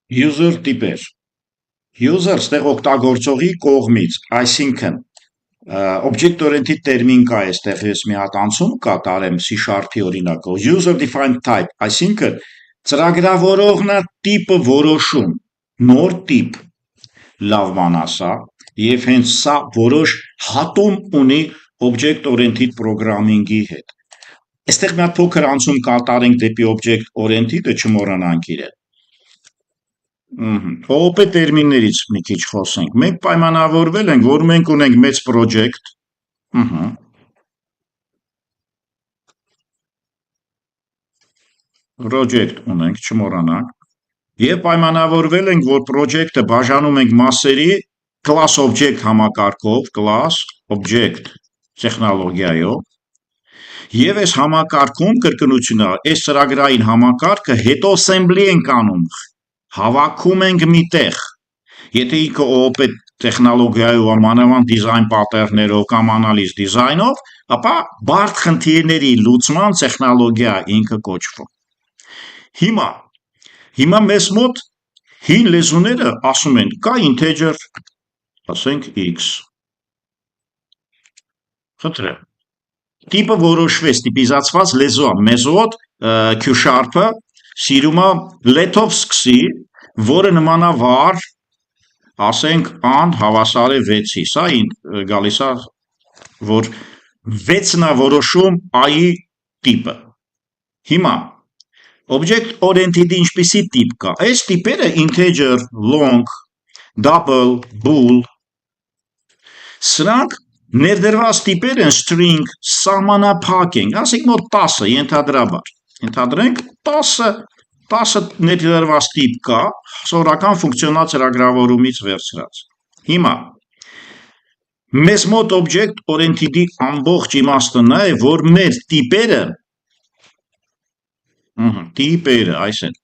User տիպեր։ User ստեղ օգտագործողի կողմից, այսինքն object-oriented տերմին կա այստեղ, ես մի հատ անցում կատարեմ C# օրինակով, user defined type, այսինքն ծրագրավորողն է տիպը որոշում, նոր տիպ, լավ բան ասա, եւ հենց սա որոշ հատում ունի object-oriented programming-ի հետ։ Այստեղ մի հատ փոքր անցում կատարենք դեպի object-oriented-ը, չմոռանանք իրեն։ OOP տերմիններից մի քիչ խոսենք։ Մենք պայմանավորվել ենք, որ մենք ունենք մեծ project, project ունենք, չմոռանանք, եւ պայմանավորվել ենք, որ project-ը բաժանում ենք մասերի class object համակարգով, class object տեխնոլոգիայով, եւ այս համակարգում կրկնությունը, այս ծրագրային համակարգը հետո assembly ենք անում, հավաքում ենք միտեղ, եթե ինքը OOP տեխնոլոգիայով մանավանդ դիզայն պատերներով կամ անալիզ դիզայնով, ապա բարդ խնդիրների լուծման տեխնոլոգիա ինքը կոչվում։ Հիմա մեզ մոտ հին լեզուները ասում են, կա integer, ասենք x, խնդրեմ, տիպը որոշվեց, տիպիզացված լեզու, մեզ մոտ Q#-ը սիրում է let-ով սկսի, որը նմանա var, ասենք and հավասար է 6-ի, սա գալիս է, որ 6-ն է որոշում i-ի տիպը։ Հիմա object-oriented ինչպիսի տիպ կա, այս տիպերը integer, long, double, bool, սրանք ներդրված տիպեր են string, սահմանափակ են, ասենք մոտ 10-ը ենթադրաբար, ենթադրենք 10 ներդրված տիպ կա, սովորական ֆունկցիոնալ ծրագրավորումից վերցրած։ Հիմա մեզ մոտ object-oriented-ի ամբողջ իմաստը նա է, որ մեր տիպերը, այս են,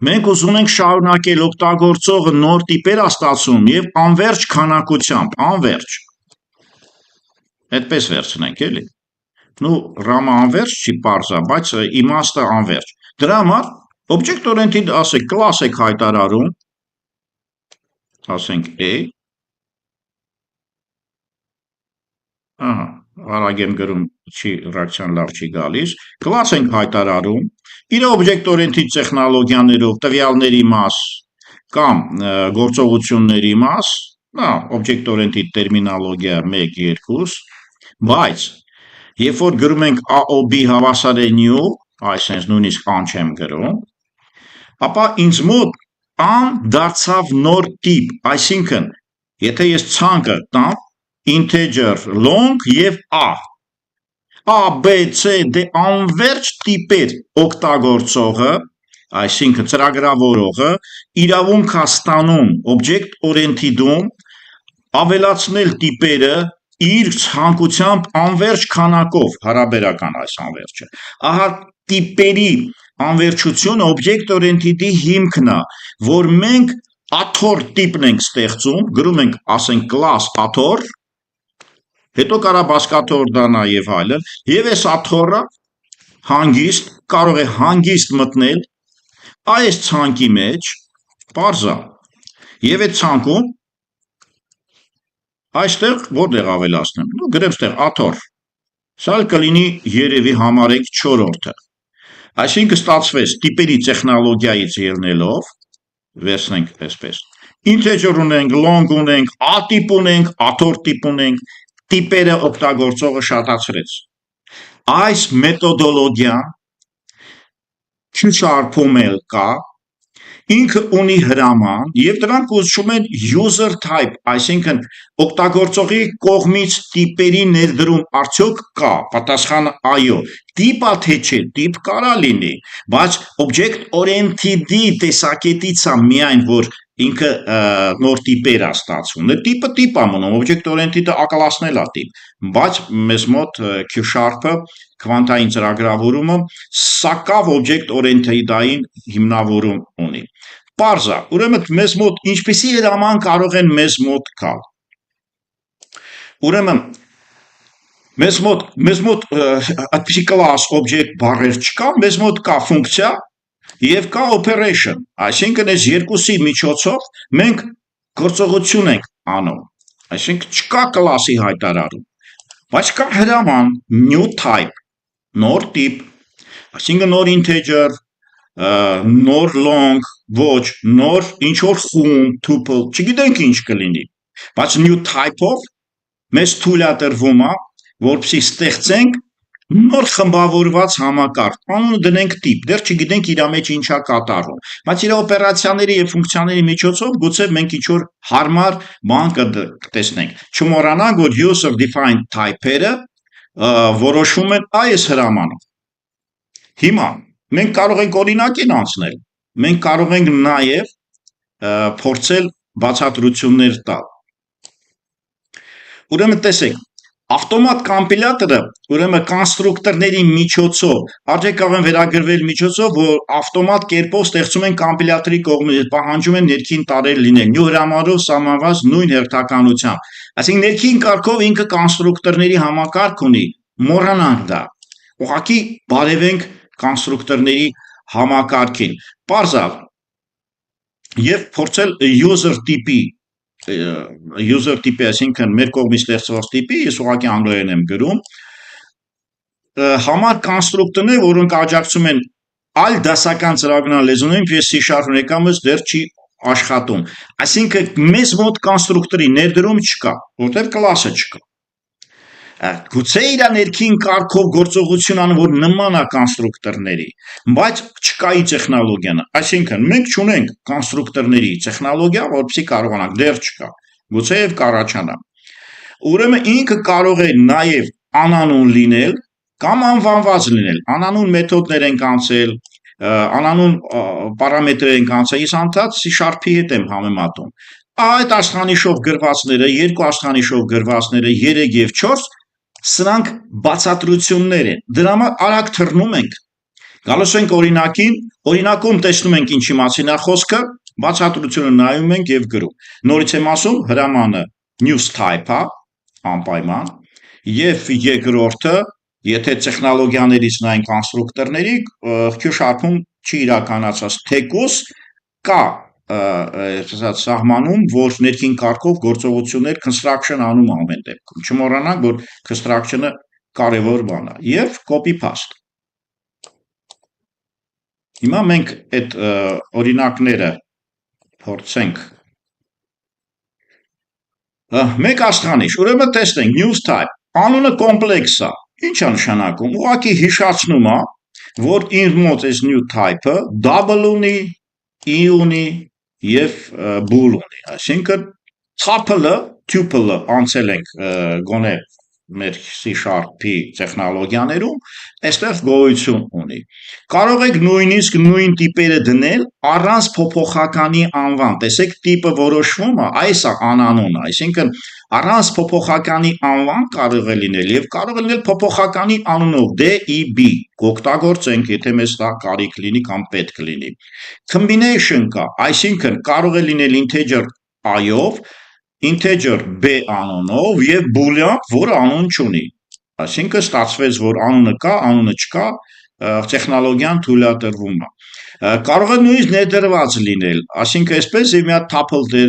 մենք ուզում ենք շարունակել օգտագործողը նոր տիպեր ստացում եւ անվերջ քանակությամբ, անվերջ։ Այդպես վերցնենք, էլի։ Ռամը անվերջ չի պարզա, բայց իմաստը անվերջ։ Դրա համար object-oriented ասեք class եք հայտարարում, ասենք a, արագ եմ գրում, ռեակցիան լավ չի գալիս, class ենք հայտարարում, իր object-oriented տեխնոլոգիաներով տվյալների մաս կամ գործողությունների մաս, object-oriented տերմինոլոգիա 1-2, բայց երբ որ գրում ենք AOB հավասար է new, այսինքն նույնիսկ an չեմ գրում, ապա ինձ մոտ an դարձավ նոր տիպ, այսինքն եթե ես ցանկը տամ integer, long եւ a, b, c, d անվերջ տիպեր օգտագործողը, այսինքն ծրագրավորողը իրավունք է ստանում object-oriented-ում ավելացնել տիպերը իր ցանկությամբ անվերջ քանակով, հարաբերական այս անվերջը։ Ահա տիպերի անվերջությունը object-oriented-ի հիմքն է, որ մենք աթոռ տիպն ենք ստեղծում, գրում ենք, ասենք class աթոռ, հետո կարա բասկաթոռ դառնա եւ այլն, եւ այս աթոռը հանգիստ կարող է հանգիստ մտնել այս ցանկի մեջ, պարզա, եւ այդ ցանկում այստեղ որտեղ ավելացնեմ, գրեմ ստեղ աթոռ, սա կլինի երևի համարեք 4-րդը, այսինքն ստացվեց տիպերի տեխնոլոգիայից ելնելով, վերցնենք այսպես, integer ունենք, long ունենք, a տիպ ունենք, աթոռ տիպ ունենք, տիպերը օգտագործողը շատացրեց, այս մեթոդոլոգիան Q#-ում էլ կա, ինքը ունի հրաման եւ դրանք կոչվում են user type, այսինքն օգտագործողի կողմից տիպերի ներդրում արդյոք կա, պատասխանը այո, տիպա թե չէ, տիպ կարա լինի, բայց object-oriented-ի տեսակետից է միայն, որ ինքը նոր տիպեր է ստացվում, տիպը տիպ է մնում, object-oriented-ը ակլասնել է տիպ, բայց մեզ մոտ Q#-ը քվանտային ծրագրավորումը սակավ object-oriented-ային հիմնավորում ունի։ Պարզա, ուրեմն մեզ մոտ ինչպիսի հրաման կարող են մեզ մոտ գալ։ Ուրեմն մեզ մոտ այդպիսի class object բառեր չկա, մեզ մոտ կա ֆունկցիա, եւ կա operation, այսինքն այս երկուսի միջոցով մենք գործողություն ենք անում, այսինքն չկա կլասի հայտարարում, բայց կա հրաման new type, նոր տիպ, այսինքն նոր integer, նոր long, ոչ, նոր ինչ որ խումբ, tuple, չգիտենք ինչ կլինի, բայց new type-ով մեզ թույլ է տրվում, որպեսզի ստեղծենք նոր խմբավորված համակարգ, անունը դնենք տիպ, դեռ չգիտենք իր մեջ ինչա կատարվում, բայց իր օպերացիաների եւ ֆունկցիաների միջոցով գուցե մենք ինչ որ հարմար բան կտեսնենք։ Չմոռանանք, որ user defined type-երը որոշվում են այս հրամանով։ Հիմա մենք կարող ենք օրինակին անցնել, մենք կարող ենք նաեւ փորձել բացատրություններ տալ։ Ուրեմն տեսեք, ավտոմատ կոմպիլյատորը, ուրեմն կոնստրուկտորների միջոցով, արդյոք կարող են վերագրվել միջոցով, որ ավտոմատ կերպով ստեղծում են կոմպիլյատորի կողմից, պահանջում են ներքին տարեր լինել, նույն հրամանով սահմանված նույն հերթականությամբ։ Այսինքն ներքին կարգով ինքը կոնստրուկտորների համակարգ ունի, մոռանանք դա։ Ուղղակի բարևենք կոնստրուկտորների համակարգին։ Պարզավ եւ փորձել user տիպի, այսինքն մեր կողմից ստեղծված տիպի, ես ուղղակի անգլերեն եմ գրում, համար կոնստրուկտորներ, որոնք աջակցում են այլ դասական ծրագրական լեզուներին, ինչպես C# ներկայումս դեռ չի աշխատում։ Այսինքն մեզ մոտ կոնստրուկտորի ներդրում չկա, որտեղ կլասը չկա։ Գուցե իր ներքին կարգով գործողություն անում, որ նման է կոնստրուկտորների, բայց չկա ի տեխնոլոգիան, այսինքն մենք չունենք կոնստրուկտորների տեխնոլոգիա, որպեսզի կարողանանք, դեռ չկա, գուցե եւ կառաջանա։ Ուրեմն ինքը կարող է նաեւ անանուն լինել կամ անվանված լինել, անանուն մեթոդներ են կանցել, անանուն պարամետրեր են կանցել, ես անդադ C# հետ եմ համեմատում։ Այդ աստղանիշով գրվածները, երկու աստղանիշով գրվածները 3 եւ 4 սրանք բացատրություններ են, դրա համար արագ թռնում ենք, գալիս ենք օրինակին, օրինակում տեսնում ենք ինչի մասին է խոսքը, բացատրությունը նայում ենք եւ գրում, նորից եմ ասում, հրամանը news type-ա, անպայման, եւ երկրորդը, եթե տեխնոլոգիաներից նայենք կոնստրուկտորների, Q# չի իրականացած, թեկուզ կա սահմանում, որ ներքին կարգով գործողություններ construction անում ամեն դեպքում, չմոռանանք, որ construction-ը կարևոր բան է, եւ copy paste։ Հիմա մենք այդ օրինակները փորձենք։ Մեկ աստղանիշ, ուրեմն տեսնենք news type, անունը կոմպլեքս է, ինչ է նշանակում, ուղղակի հիշացնում է, որ իր մոտ այս new type-ը double ունի, e ունի եւ bool ունի, այսինքն tuple-ը անցել ենք գոնե մեր C# տեխնոլոգիաներում, այստեղ գոյություն ունի։ Կարող եք նույնիսկ նույն տիպերը դնել առանց փոփոխականի անվան, տեսեք տիպը որոշվում է, այս է անանունը, այսինքն առանց փոփոխականի անվան կարող է լինել եւ կարող է լինել փոփոխականի անունով DEB, կօգտագործենք, եթե մեզ դա կարիք լինի կամ պետք լինի։ Combination կա, այսինքն կարող է լինել integer i-ով, integer b անունով եւ boolean, որը անուն չունի։ Այսինքն ստացվեց, որ անունը կա, անունը չկա, տեխնոլոգիան թույլատրվում է։ Կարող է նույնիսկ ներդրված լինել, այսինքն այսպես եւ մի հատ tuple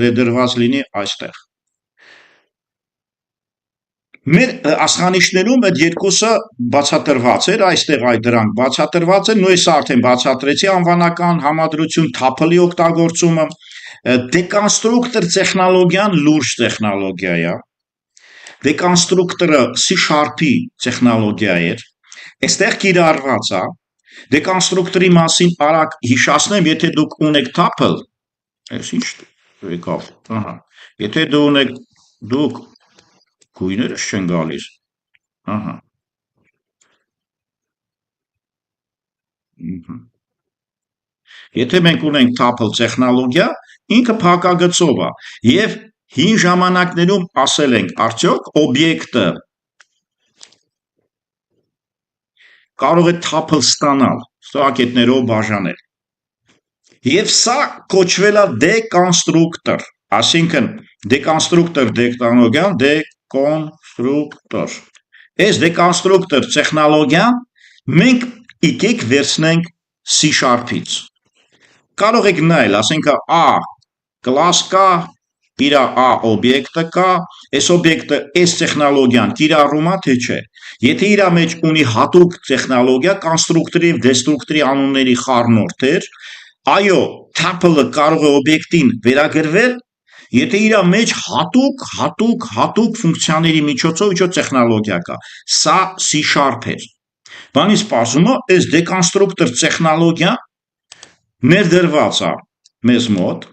ներդրված լինի այստեղ։ Մեր աստղանիշներում այդ երկուսը բացատրված էր, այստեղ այդ դրանք բացատրված են, նույնիսկ արդեն բացատրեցի անվանական համադրություն tuple-ի օգտագործումը, դեկոնստրուկտոր տեխնոլոգիան լուրջ տեխնոլոգիա է, դեկոնստրուկտորը C# տեխնոլոգիա էր, այստեղ կիրառված է, դեկոնստրուկտորի մասին արագ հիշացնեմ, եթե դուք ունեք tuple, այս ինչ եկավ, եթե դուք գույներս չեն գալիս, եթե մենք ունենք tuple տեխնոլոգիա, ինքը փակագծով է, եւ հին ժամանակներում ասել ենք, արդյոք օբյեկտը կարող է tuple ստանալ, ստորակետներով բաժանել, եւ սա կոչվել է դեկոնստրուկտոր, այսինքն դեկոնստրուկտոր տեխնոլոգիան Այս դեկոնստրուկտոր տեխնոլոգիան մենք եկեք վերցնենք C#-ից։ Կարող եք նայել, ասենք A կլաս կա, իր A օբյեկտը կա, այս օբյեկտը այս տեխնոլոգիան կիրառում է, թե չէ։ Եթե իր մեջ ունի հատուկ տեխնոլոգիա, կոնստրուկտորի և դեստրուկտորի անունների խառնուրդեր, այո, tuple-ը կարող է օբյեկտին վերագրվել, եթե իր մեջ հատուկ ֆունկցիաների միջոցով ինչ-որ տեխնոլոգիա կա, սա C# էր։ Բանից պարզում է, այս դեկոնստրուկտոր տեխնոլոգիան ներդրված է մեզ մոտ,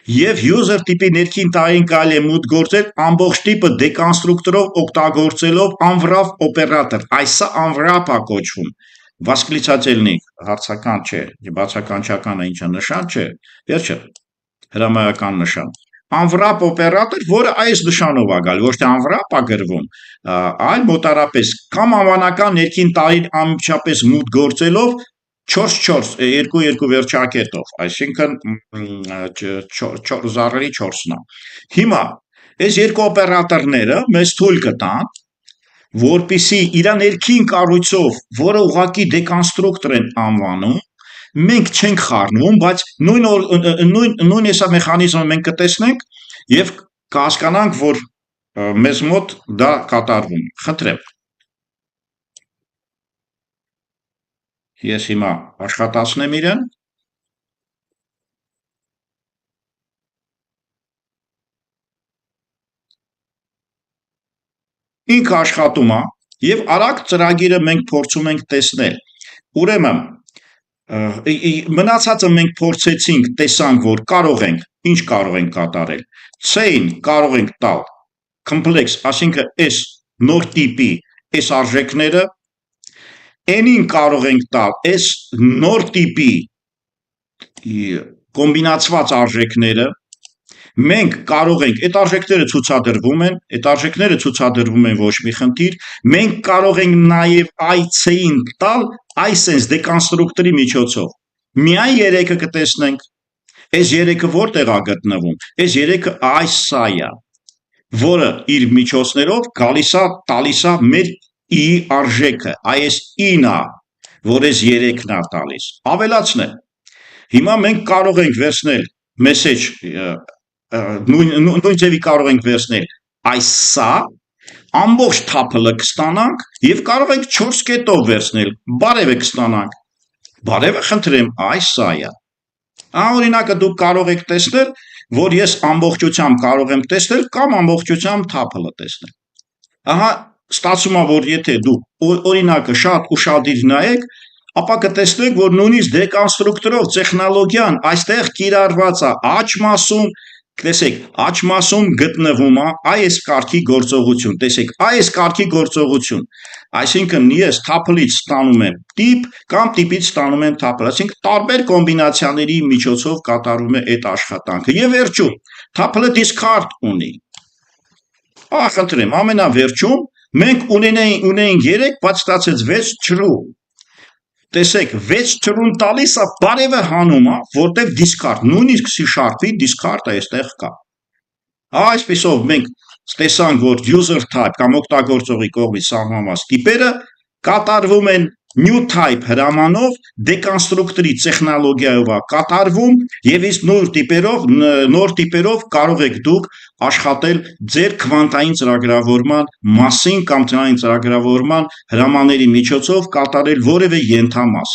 և user տիպի ներքին տարին կարելի է մուտք գործել ամբողջ տիպը դեկոնստրուկտորով օգտագործելով անվրապ օպերատոր, այս սա անվրապ է կոչվում, восклицательник, հարցական չէ, բացականչականը ինչը նշան չէ, վերջը հրամայական նշան, անվրապ օպերատոր, որը այս նշանով է գալ, ոչ թե անվրապ է գրվում, այլ մոտարապես կամ անվանական ներքին տարին անմիջապես մուտք գործելով 4-4 վերջակետով, այսինքն 4x4-ն է։ Հիմա այս երկու օպերատորները մեզ թույլ կտան, որպեսզի իր ներքին կառույցով, որը ուղղակի դեկոնստրուկտոր են անվանում, մենք չենք խառնվում, բայց նույն հեսա մեխանիզմը մենք կտեսնենք և կհասկանանք, որ մեզ մոտ դա կատարվում է։ Խնդրեմ։ Ես հիմա աշխատացնեմ իրեն։ Ինքը աշխատում է և արագ ծրագիրը մենք փորձում ենք տեսնել։ Ուրեմն, մնացածը մենք փորձեցինք, տեսանք, որ ինչ կարող ենք կատարել։ C-ին կարող ենք տալ complex, այսինքն այս նոր տիպի այս արժեքները, N-ին կարող ենք տալ այս նոր տիպի կոմբինացված արժեքները, մենք կարող ենք, այդ արժեքները ցուցադրվում են ոչ մի խնդիր, մենք կարող ենք նաև C-ին տալ այսպես դեկոնստրուկտորի միջոցով, միայն 3-ը կտեսնենք, այս 3-ը որտեղ է գտնվում, այս 3-ը սա է, որը իր միջոցներով տալիս է մեր I-ի արժեքը, այս I-ն է, որ այս 3-ն է տալիս, ավելացնեմ, հիմա մենք կարող ենք վերցնել message, նույն ձևի կարող ենք վերցնել սա, ամբողջ tuple-ը կստանանք և կարող ենք 4 կետով վերցնել, բարևը կստանանք, բարևը խնդրեմ, սա է, օրինակը դուք կարող եք տեսնել, որ ես ամբողջությամբ կարող եմ տեսնել կամ ամբողջությամբ tuple-ը տեսնել, ահա ստացվում է, որ եթե դուք օրինակը շատ ուշադիր նայեք, ապա կտեսնեք, որ նույնիսկ դեկոնստրուկտորով տեխնոլոգիան այստեղ կիրառված է աջ մասում, տեսեք, աջ մասում գտնվում է այս կարգի գործողություն, տեսեք, այս կարգի գործողություն, այսինքն ես tuple-ից ստանում եմ տիպ կամ տիպից ստանում եմ tuple, այսինքն տարբեր կոմբինացիաների միջոցով կատարվում է այդ աշխատանքը և վերջում, tuple-ը discard ունի, խնդրեմ, ամենավերջում մենք ունեինք 3, բայց ստացեց 6 true, տեսեք, 6 true-ն տալիս է բարևը հանում է, որտեղ discard, նույնիսկ C#-ի discard-ը այստեղ կա, այսպիսով մենք տեսանք, որ user type կամ օգտագործողի կողմից սահմանված տիպերը կատարվում են new type հրամանով, դեկոնստրուկտորի տեխնոլոգիայով է կատարվում և իսկ նոր տիպերով կարող եք դուք աշխատել ձեր քվանտային ծրագրավորման մասին կամ ծրագրավորման հրամանների միջոցով կատարել որևէ ենթամաս։